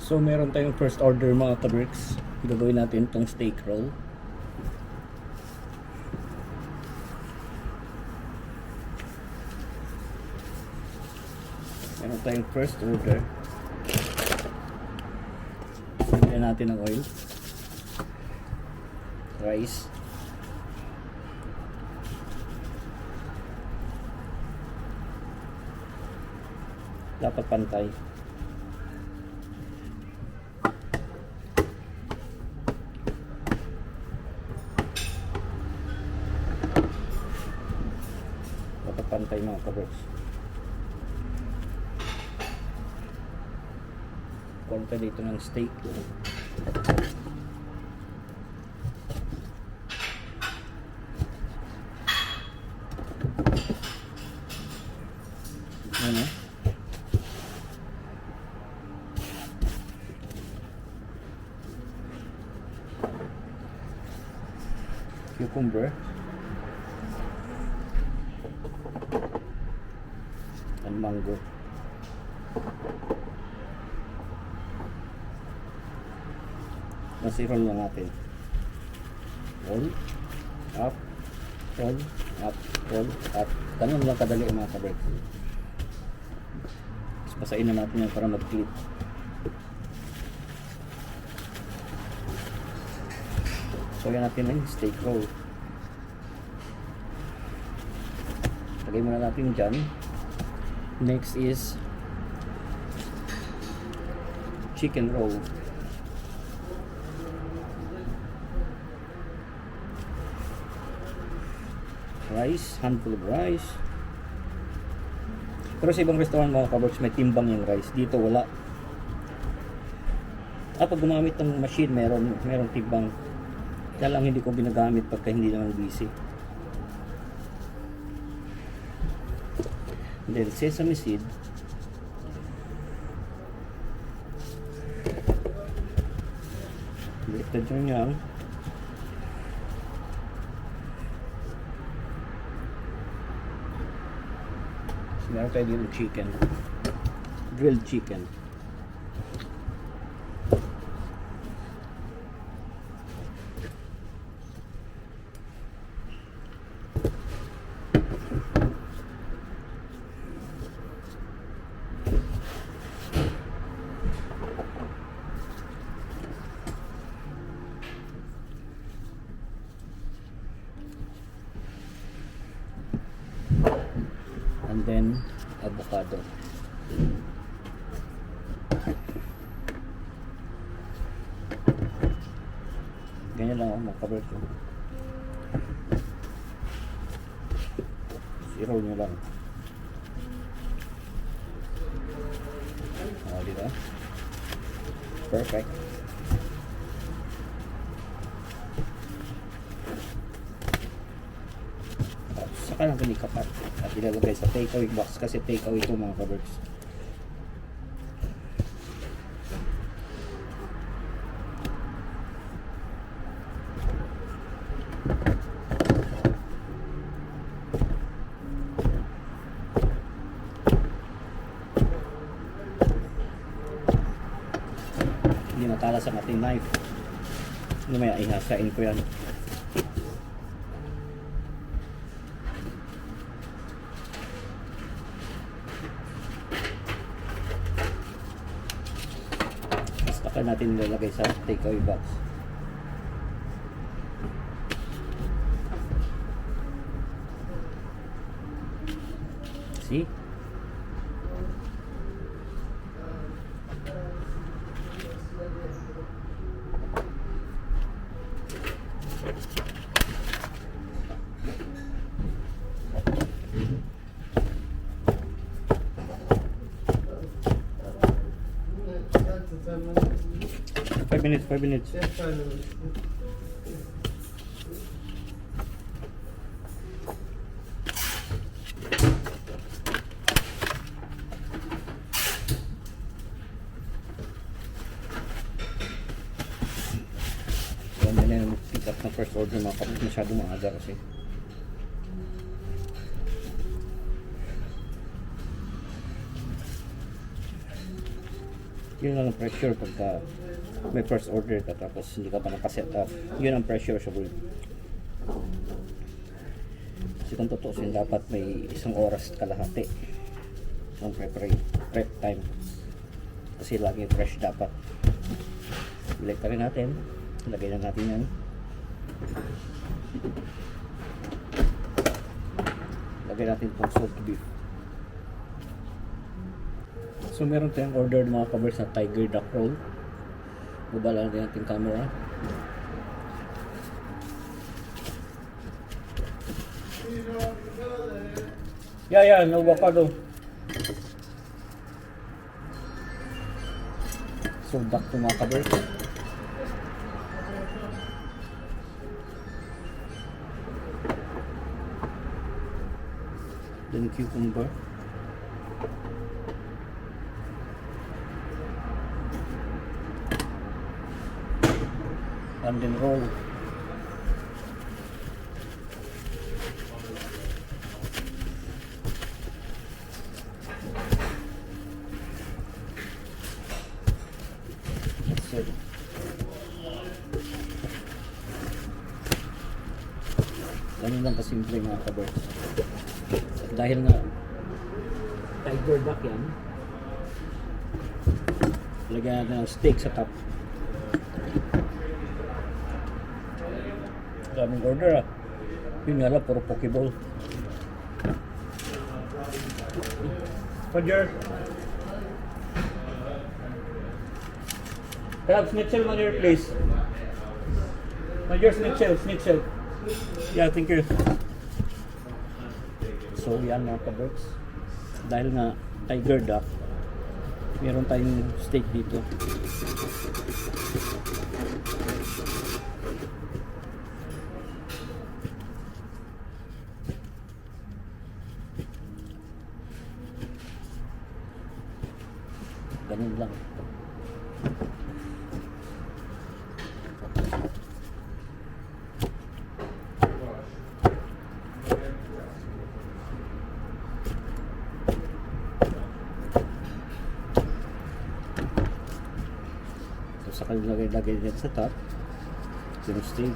So meron tayong first order mga kabricks. Gagawin natin tong steak roll. Meron tayong first order. Lagyan natin ng oil, rice, dapat pantay. Dapat pantay mga kabricks. Konti dito ng steak. Ano? Cucumber and mango. Nasirol na natin. Roll up, roll up, roll up. Ganun lang kadali mga kabricks. Pasain na natin yan para mag-clip. So yan natin yung steak roll. Lagay muna natin dyan. Next is chicken roll. Rice, handful of rice. Pero sa ibang restaurant mga kabricks may timbang yung rice. Dito wala. Pag gumamit ng machine meron timbang. Kaya lang hindi ko binagamit pagka hindi naman busy. And then sesame seed. Baliktad nyo yan. Meron tayo dito chicken, grilled chicken. And then avocado. Ganyan lang ako makabar ko. I-roll nyo lang. Diba? Perfect. Saka lang pinikapat at ilalagay sa takeaway box kasi takeaway ito mga kabricks. Hindi matalas ang ating knife. Ano may ihasain ko yan. Saka natin nilalagay sa takeaway box. See? Five minutes. Yes, 5 minutes. Yan na yung pick up ng first order mga kapit. Masyado maaga kasi. Yun lang ang pressure pagka may first order ka tapos hindi ka pa nakaset up. Yun ang pressure sa board. Kasi kung totoo dapat may 1 oras kalahati ang prep time. Kasi lagi fresh dapat. Ilagay rin natin. Lagay na natin yan. Lagay natin itong salt beef. So meron tayong order ng mga covers na Tiger Duck Roll. Bubala natin ating camera. Yeah, no avocado. So back to mga covers. Then cucumber. And then roll. That's it. Ganun lang kasimple mga kabers. Dahil nga Tiger Duck yan, lagyan natin ng steak sa top. Daming order ah. Yun nga lang, puro pokeball. Roger. Crab schnitzel on your place. Roger, schnitzel. Yeah, thank you. So yan mga kaberks. Dahil nga Tiger Duck, meron tayong steak dito. Ganun lang. So saka lagay din sa top yung steak.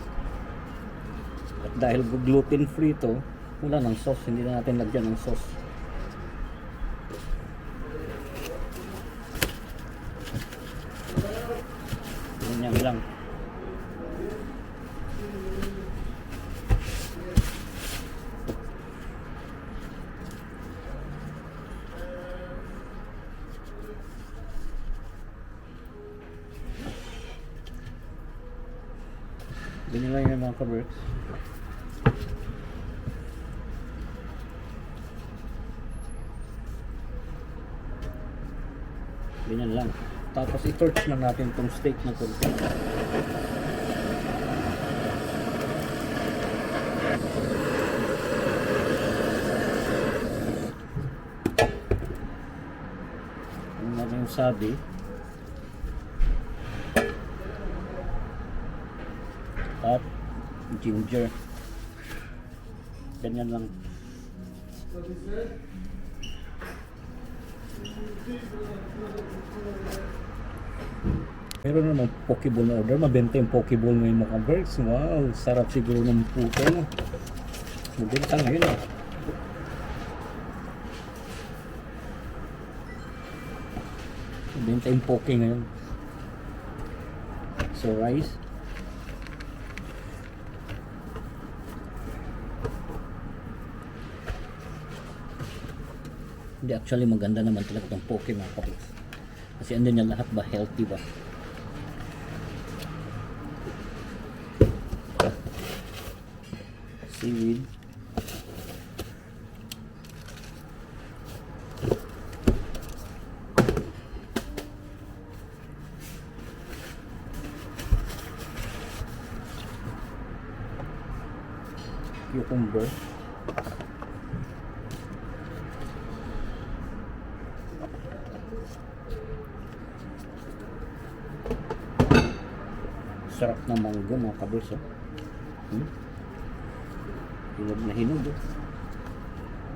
At dahil gluten free to, wala ng sauce, hindi na natin lagyan ng sauce. Ganyan lang. Ganyan lang yung mga kaberks. Ganyan lang. Tapos i-torch lang natin itong steak na konti. Ano natin yung sabi. At ginger. Ganyan lang. Meron naman pokeball na order. Mabenta yung pokeball ngayon mga birds. Wow, sarap siguro ng puto. Mabenta ngayon ah. Mabenta yung poke ngayon. So rice. Hindi, actually maganda naman talaga itong poke mga kapit. Kasi andun yan lahat ba? Healthy ba? Seaweed. Cucumber. Sarap ng mangga mga kabers oh. Hinog na hinog oh.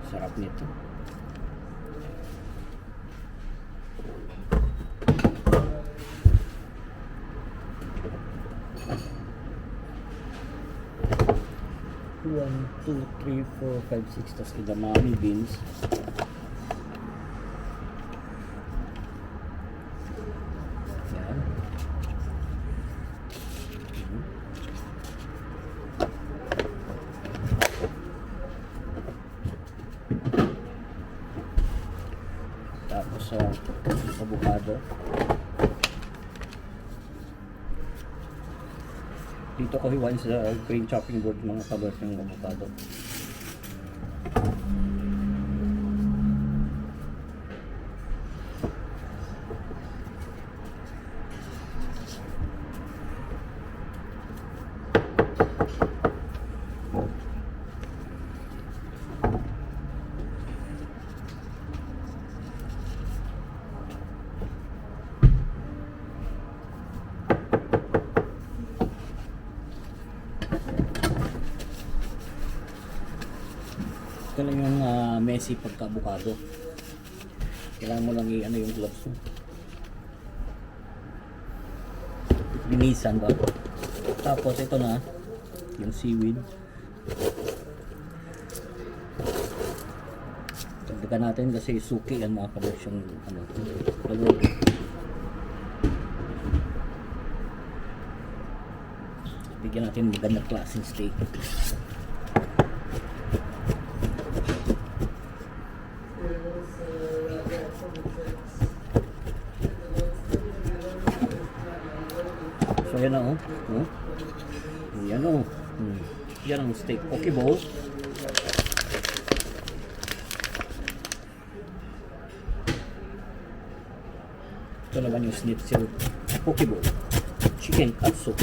Sarap nito. 2, 3, 4, 5, 6. Tapos edamame beans. Yan. Tapos avocado. Dito ko hiwain sa green chopping board mga kabers ng avocado. Ito lang yung messy pagka-avocado. Kailangan mo lang i-ano yung gloves mo. Linisan ba? Tapos ito na yung seaweed. Dagdagan natin kasi suki yan mga kabers yung ano. Bigyan natin magandang klaseng steak. So yan na yan yan ang steak poke bowl. Ito naman yung schnitzel poke bowl, chicken katsu.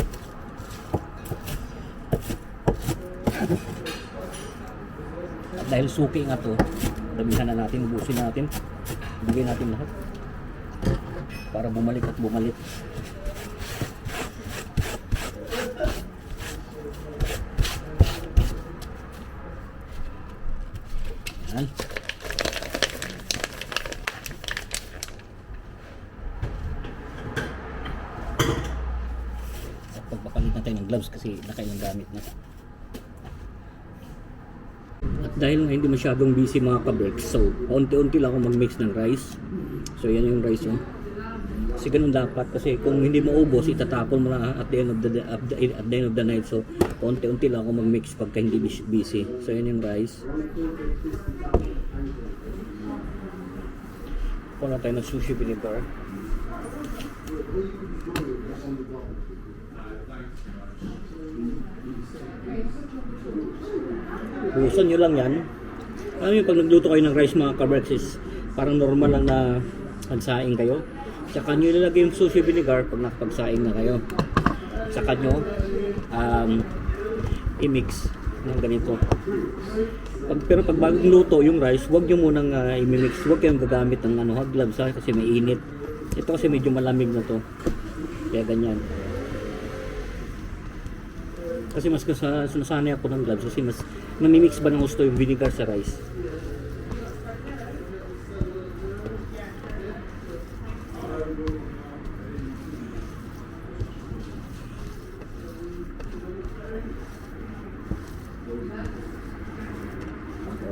At dahil suki nga to, damihan na natin, ubusin natin, bigay natin lahat para bumalik at bumalik. Yan. At pagpapalit natin ng gloves kasi nakailang gamit na. At dahil nga hindi masyadong busy mga ka-breaks, so unti-unti lang ako mag-mix ng rice. So yan yung rice yun. Kasi ganun dapat, kasi kung hindi maubos itatapon mo na at the end of the night. So unti-unti lang ako mag-mix pagka hindi busy. So yan yung rice. Kuha na tayo ng sushi vinegar. Buhusan nyo lang yan. Alam nyo, pag nagluto kayo ng rice mga ka-breakfast, parang normal lang na nagsaing kayo. Saka nyo ilalagay yung sushi vinegar pag nakapagsaing na kayo. Saka nyo i-mix ng ganito. Pero pag bagong luto yung rice, huwag nyo munang i-mix. Huwag kayong gagamit ng gloves kasi may init. Ito kasi medyo malamig na to. Kaya ganyan. Kasi mas nasanay ako ng gloves kasi mas namimix ba ng gusto yung vinegar sa rice.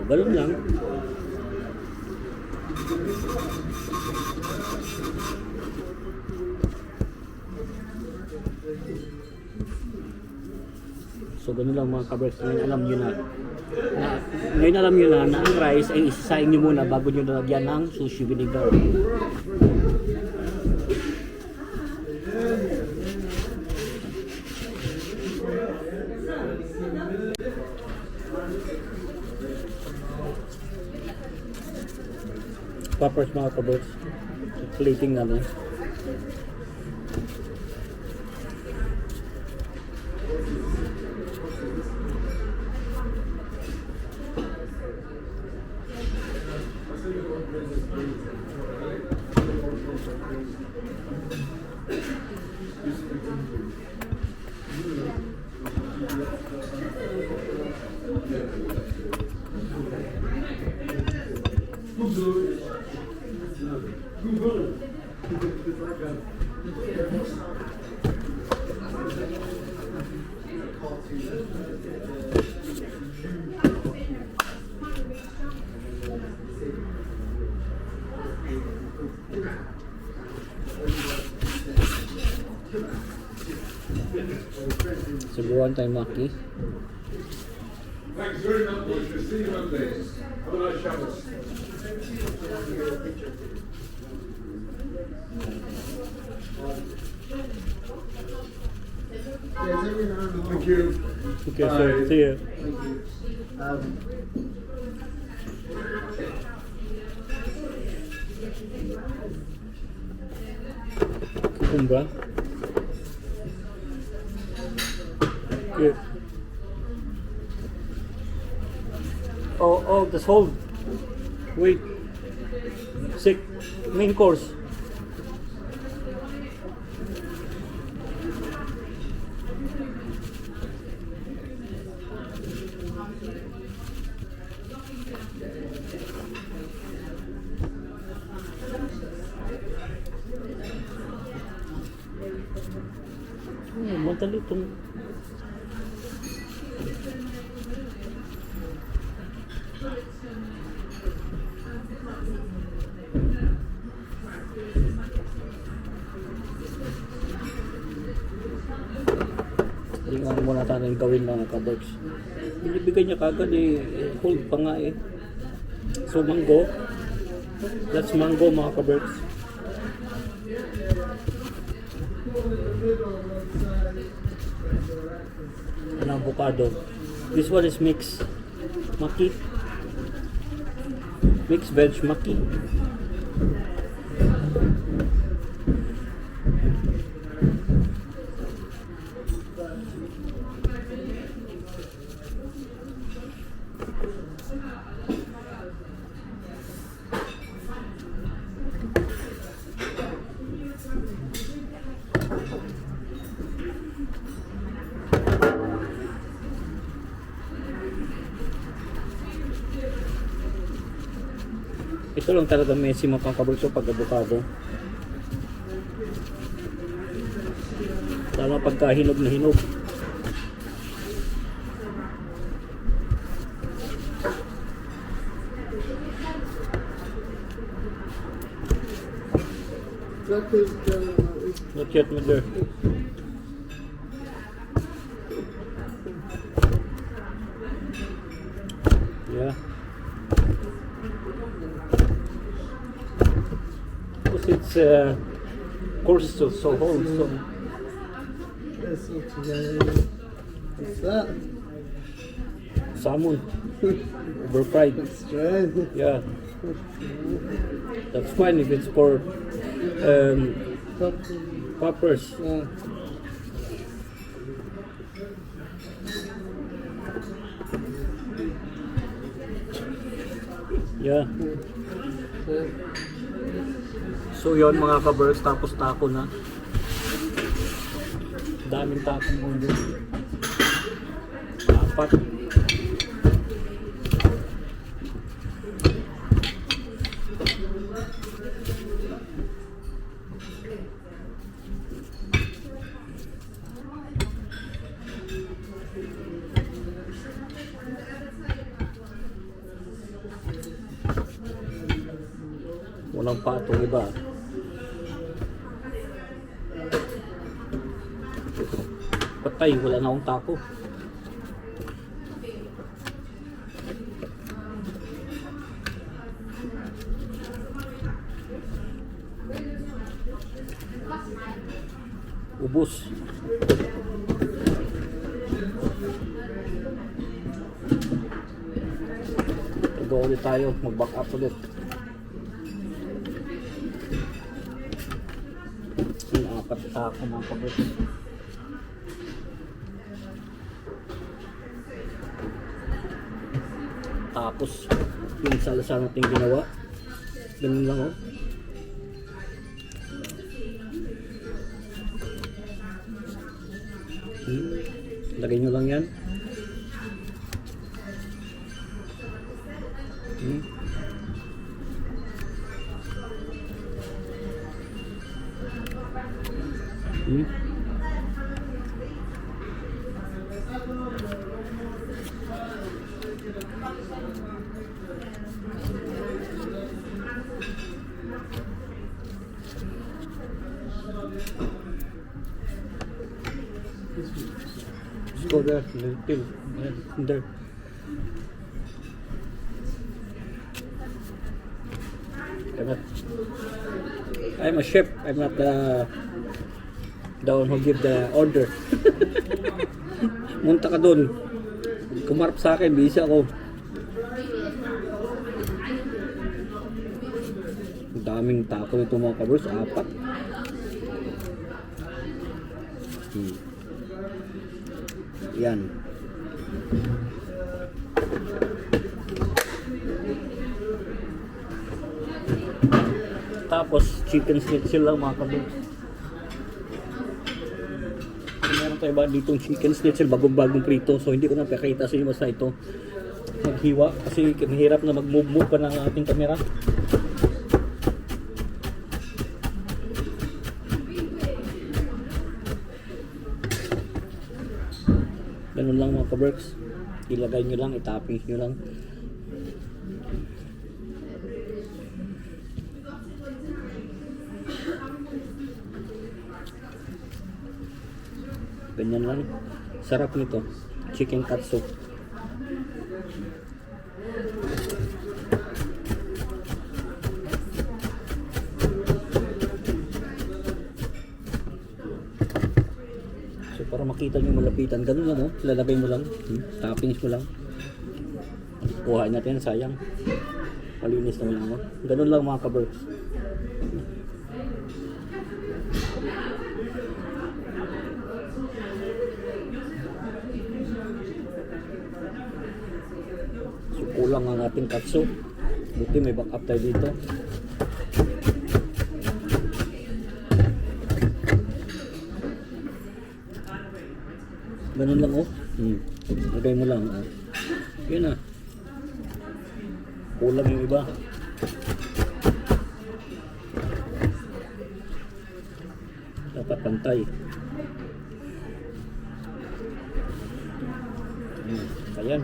Ganun lang. So ganun lang mga ka-breaks. Ngayon alam nyo na ang rice ay isasaing nyo muna bago nyo nalagyan ng sushi vinegar. Poppers mga ka-breaks. Plating namin. Subuhan tayo Maki. Thanks very much. We'll see you Monday. Have a nice Shabbos. Thank you. Okay, sir. See you. Kukumba. Okay. Oh, that's hold. Wait. Sick. Main course. Madali itong hindi nga muna tayong gawin mga kaberks. Binibigay niya kagad hold pa nga So mango, that's mango mga kaberks. An avocado. This one is mixed maki. Mixed veg maki. Ito lang talaga messy mga kaberks pag avocado. Lalo pagka hinog na hinog. Not yet, mother. Yeah. Because it's course still so whole, so What's that? salmon overfried. That's right. Yeah, that's fine if it's for poppers. Yeah. So yon mga kaberks, tapos taco na. Daming taco mo doon. Apat. Walang patong iba. Patay, wala na akong taco. Ubus. Go ulit tayo, mag-back up ulit. Apat taco mga kaberks. Tapos yung salsa natin ginawa, ganun lang lagay nyo lang yan. Let's go there. Little. There. I'm a chef. I'm not the one who give the order. Munta ka dun. Kumarap sa akin, busy ako. Ang daming tapo nito mga kabros, 4. Yan. Tapos chicken schnitzel lang mga kabros. Meron tayo ba ditong chicken schnitzel bagong-bagong prito, so hindi ko na pakita sa inyo basta ito maghiwa kasi mahirap na mag-move pa ng ating camera. Ganun lang mga kaberks, ilagay nyo lang, itapping nyo lang. Ganyan lang. Sarap nito. Chicken katsu. So para makita nyo malapitan, ganun lang oh. Lalagay mo lang. Toppings mo lang. Kuhain natin, sayang. Malinis naman ako. Ganun lang mga kaberks. So kulang ang ating katsu. Buti may backup tayo dito. Ganun lang oh. Lagay mo lang oh. Yun na. Kulang yung iba. Dapat pantay. Ayan.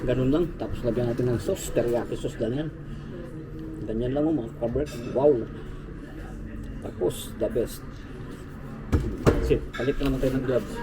Ganun lang. Tapos lagyan natin ng sauce. Teriyaki sauce. Ganyan. Ganyan lang mga kabrek. Wow. Tapos the best. That's it. Palit na naman tayo ng gloves.